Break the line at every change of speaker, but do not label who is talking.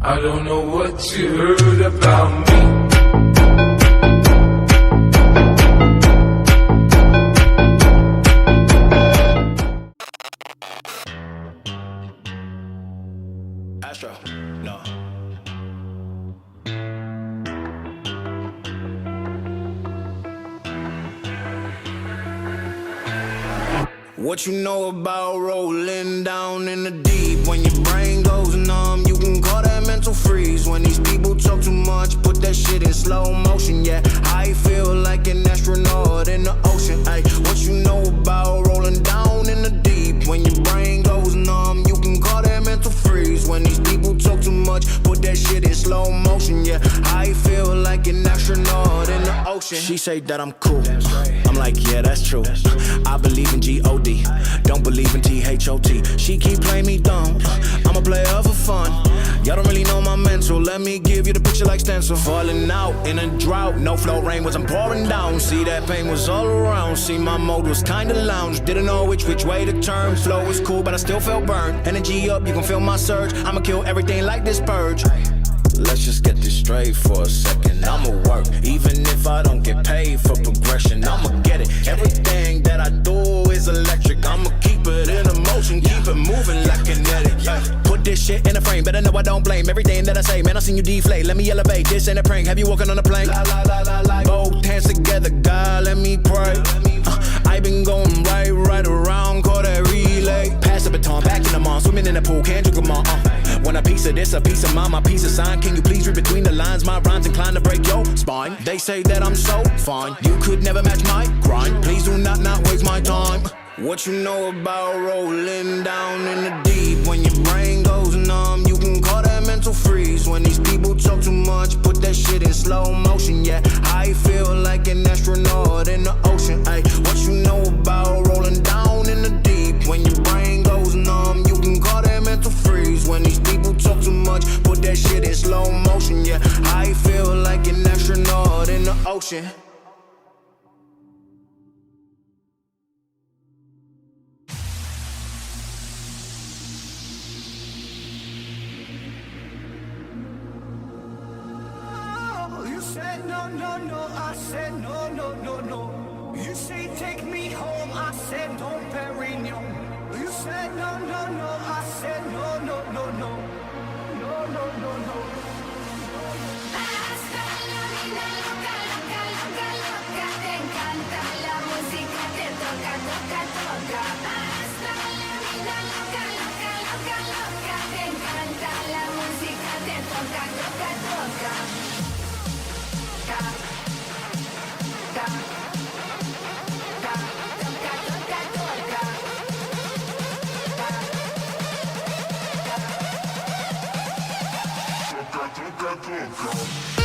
I don't know what you heard about me.
Astro, no. What you know about rolling down in the deep? When your brain goes numb, you can call that mental freeze. When these people talk too much, put that shit in slow motion. Yeah, I feel like an astronaut in the ocean. Ay, what you know about rolling down in the deep? When your brain goes numb, you can call that mental freeze. When these people talk too much, put that shit in slow motion. Yeah, I feel like an astronaut in the ocean. She say that I'm cool. I'm like, yeah, that's true. I believe in G-O-D, don't believe in T-H-O-T. She keep playing me dumb, I'm a player for fun. Y'all don't really know my mental, let me give you the picture like stencil. Falling out in a drought, no flow rain was I'm pouring down. See that pain was all around, see my mode was kinda lounge. Didn't know which way to turn, flow was cool but I still felt burned. Energy up, you can feel my surge, I'ma kill everything like this purge. Let's just get this straight for a second. I'ma work, even if I don't get paid for progression. I'ma get it. Everything that I do is electric. I'ma keep it in motion, keep it moving like kinetic. Put this shit in a frame, better know I don't blame everything that I say. Man, I seen you deflate. Let me elevate. This ain't a prank. Have you walking on a plane? Both hands together, God, let me pray. I been going right around, call that relay. Pass the baton, back in the mall, swimming in the pool, can't drink them all. Want a piece of this, a piece of mine, my piece of sign. Can you please read between the lines? My rhymes inclined to break your spine. They say that I'm so fine, you could never match my grind. Please do not waste my time. What you know about rolling down in the deep? When your brain goes numb, you can call that mental freeze. When these people talk too much, put that shit in slow motion. Yeah, I feel like an astronaut in the ocean. Ay, what you know about rolling down in the deep? When your brain goes numb, you can call that mental freeze. When these people talk too much, put that shit in slow motion. Yeah, I feel like an astronaut in the ocean.
No, I said no. You say take me home, I said Dom Perignon. You said no, I said no.
Hasta la vida loca, te encanta la música, te toca. Hasta la vida loca, te encanta la música, te toca.
Toca.